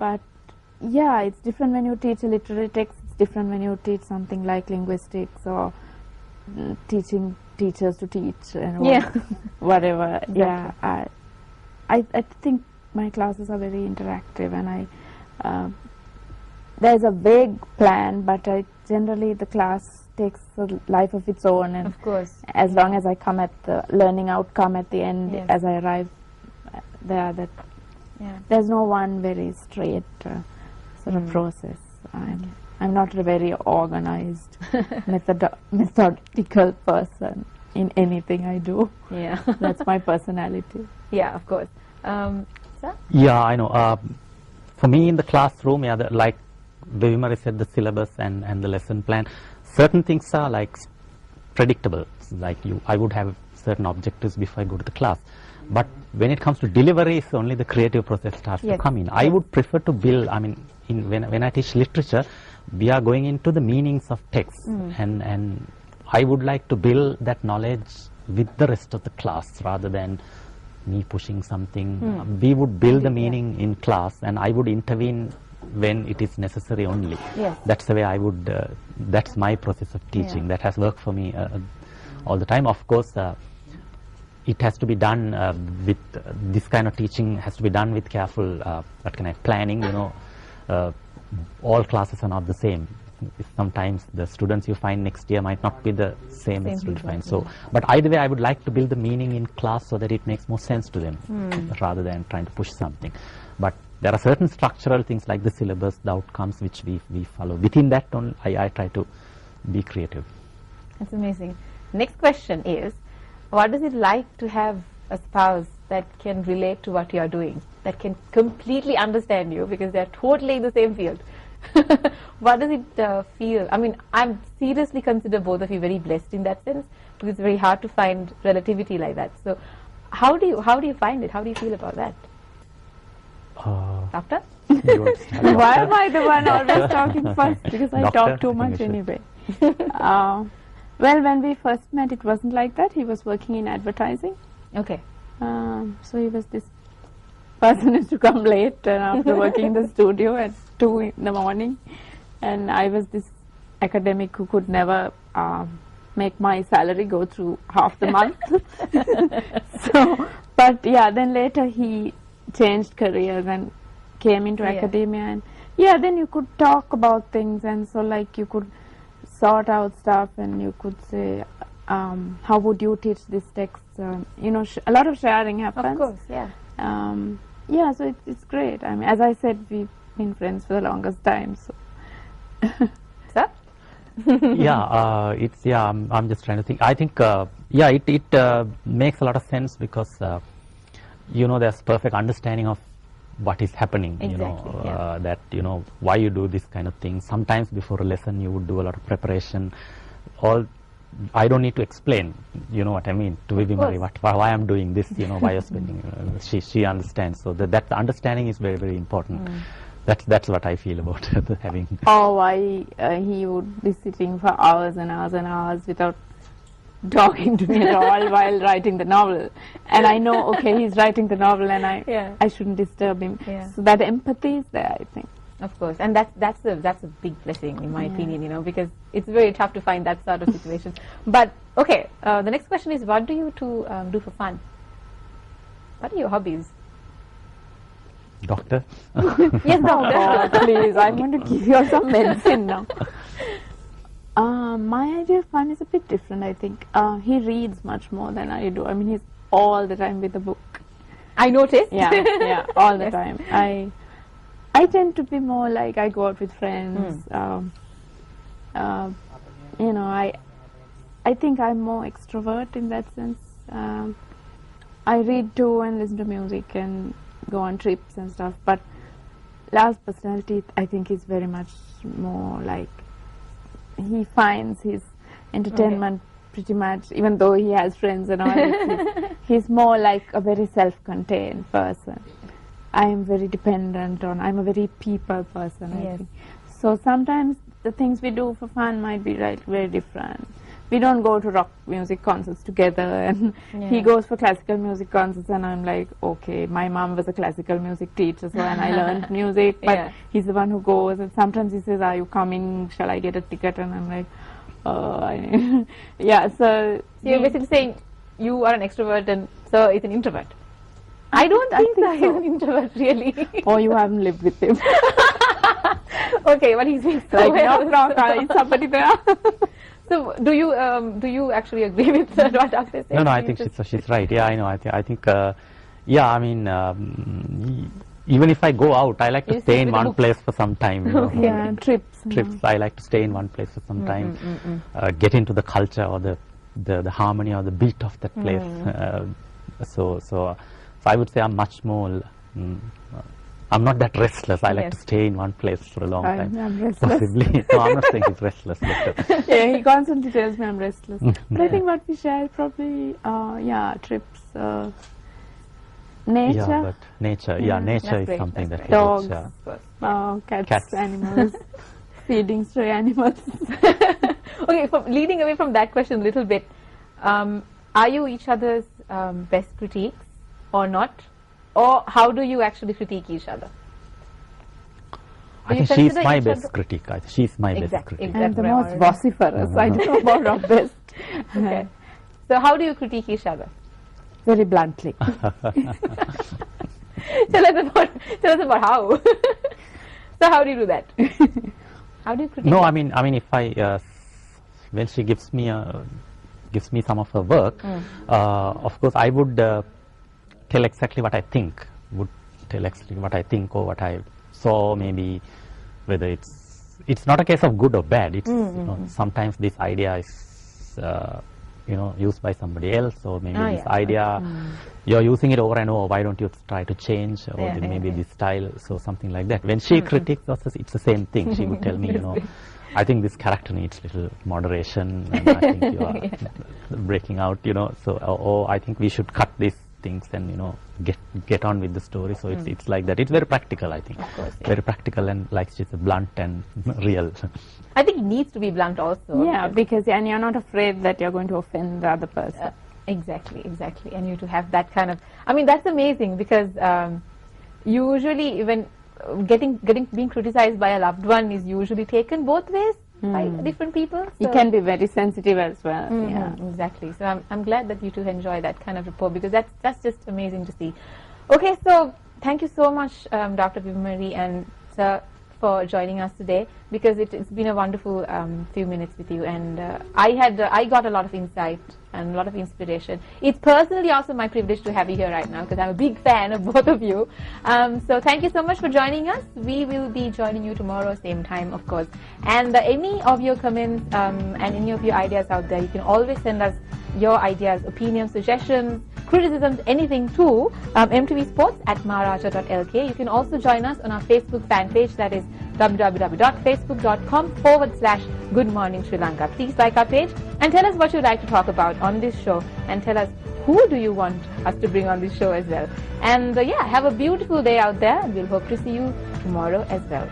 but yeah, it's different when you teach a literary text. It's different when you teach something like linguistics or teaching teachers to teach and whatever. Exactly. Yeah, I think my classes are very interactive, and there's a vague plan, but generally the class takes a life of its own, and of course, as long as I come at the learning outcome at the end, as I arrive there, there's no one very straight sort of process. I'm not a very organized, methodical person in anything I do. Yeah. That's my personality. Yeah, of course. Sir? Yeah, I know. For me in the classroom, like Vimari said, the syllabus and the lesson plan, certain things are like predictable. Like I would have certain objectives before I go to the class. But when it comes to delivery, it's only the creative process starts to come in. I would prefer to build, I mean, when I teach literature, we are going into the meanings of text, and I would like to build that knowledge with the rest of the class rather than me pushing something. We would build the meaning in class, and I would intervene when it is necessary only. That's the way I would, that's my process of teaching. That has worked for me all the time. Of course, it has to be done with, this kind of teaching has to be done with careful planning, you know. All classes are not the same. Sometimes the students you find next year might not be the same as students you find. So, but either way, I would like to build the meaning in class so that it makes more sense to them rather than trying to push something. But there are certain structural things like the syllabus, the outcomes which we follow. Within that, I try to be creative. That's amazing. Next question is, what is it like to have a spouse that can relate to what you are doing, that can completely understand you because they're totally in the same field? What does it feel? I mean, I seriously consider both of you very blessed in that sense, because it's very hard to find relativity like that. So how do you find it? How do you feel about that? Doctor? Why am I the one always talking first? Because I talk too much anyway. Well, when we first met, it wasn't like that. He was working in advertising. Okay. So he was this person used to come late and after working in the studio at 2 in the morning, and I was this academic who could never make my salary go through half the month. So, but yeah, then later he changed careers and came into academia, and then you could talk about things, and so like you could sort out stuff, and you could say, how would you teach this text? You know, a lot of sharing happens. Of course, yeah. So it's great. I mean, as I said, we've been friends for the longest time. So. Sir? I'm just trying to think. I think, it makes a lot of sense because, you know, there's perfect understanding of what is happening, exactly, you know, that, you know, why you do this kind of thing. Sometimes before a lesson, you would do a lot of preparation. I don't need to explain, you know what I mean, to Vivimari, why I'm doing this, you know, why you're spending, she understands. So that understanding is very, very important. That's what I feel about having. Oh, why he would be sitting for hours and hours and hours without talking to me at all while writing the novel. And I know, okay, he's writing the novel and I shouldn't disturb him. So that empathy is there, I think. Of course, and that's a big blessing in my opinion, you know, because it's very tough to find that sort of situation. But okay, the next question is, what do you two do for fun? What are your hobbies? Doctor? Yes, doctor. Oh, please, I'm going to give you some medicine now. My idea of fun is a bit different, I think. He reads much more than I do. I mean, he's all the time with a book. I noticed. Yeah, all the time. I tend to be more like I go out with friends. You know, I think I'm more extrovert in that sense. I read too and listen to music and go on trips and stuff. But Lars' personality, I think, is very much more like he finds his entertainment pretty much, even though he has friends and all. He's more like a very self-contained person. I am very dependent on, I'm a very people person, I think. So sometimes the things we do for fun might be very different. we don't go to rock music concerts together, and he Yeah. goes for classical music concerts, and I'm like, okay, my mom was a classical music teacher, so and I learned music, but Yeah. he's the one who goes, and sometimes he says, are you coming, shall I get a ticket, and I'm like, yeah, so So you're basically saying you are an extrovert and Sir is an introvert. I don't think think Sir is so. an introvert really. or you haven't lived with him. Okay, but he's doing so Like, well. knock, knock, is somebody there? So do you actually agree with what Doctor said? No, I You think just- she's right. Yeah, I know. I think, yeah, I mean, even if I go out, I like You to sit stay in with a one book. place for some time. You know. Yeah, trips. Trips, I like to stay in one place for some time, get into the culture or the harmony or the beat of that place. So I would say I'm much more. I'm not that restless. I like Yes. to stay in one place for a long time. I'm restless. Possibly. No, I'm not saying he's restless. But, Yeah, he constantly tells me I'm restless. Mm. But I think what we share is probably, yeah, trips, nature, yeah, but nature. Yeah, nature that's is great, something that's that great. we Dogs. would, Of course. cats, Cats. animals, feeding stray animals. Okay, leading away from that question a little bit, are you each other's best critiques or not? Or how do you actually critique each other? I Do you think she's consider my each best other- critic. She's my best Exactly, critic. And the what I most wanted. vociferous. I don't know about our best. Okay. So how do you critique each other? Very bluntly. Tell us about how. So how do you do that? How do you critique? No, that? I mean, if I when she gives me some of her work, of course, I would tell exactly what I think. Would tell exactly what I think or what I saw. Maybe whether it's not a case of good or bad. It's you know, sometimes this idea is used by somebody else, or maybe Ah, this yeah. idea you're using it over and over. Why don't you try to change, or Yeah, then yeah, maybe yeah. this style, so something like that. When she critiques us, it's the same thing. She would tell me, I think this character needs little moderation, and I think you are breaking out, so or I think we should cut these things and get on with the story. So it's like that. It's very practical, I think. Of course, yeah. Very practical, and like she's blunt and real. I think it needs to be blunt also. Yeah, because and you're not afraid that you're going to offend the other person. Exactly. And you to have that kind of, I mean, that's amazing because usually when being criticized by a loved one is usually taken both ways by different people. You So- can be very sensitive as well. Mhm, Yeah. exactly. So I'm glad that you two enjoy that kind of rapport because that's just amazing to see. Okay, so thank you so much, Dr. Vibhamari and Sir, for joining us today because it's been a wonderful few minutes with you, and I got a lot of insight and a lot of inspiration. It's personally also my privilege to have you here right now because I'm a big fan of both of you. So thank you so much for joining us. We will be joining you tomorrow, same time, of course. And any of your comments and any of your ideas out there, you can always send us your ideas, opinions, suggestions, criticisms, anything to mtvsports@maharaja.lk. You can also join us on our Facebook fan page, that is www.facebook.com/Good Morning Sri Lanka. Please like our page and tell us what you'd like to talk about on this show, and tell us who do you want us to bring on this show as well. And yeah, have a beautiful day out there, and we'll hope to see you tomorrow as well.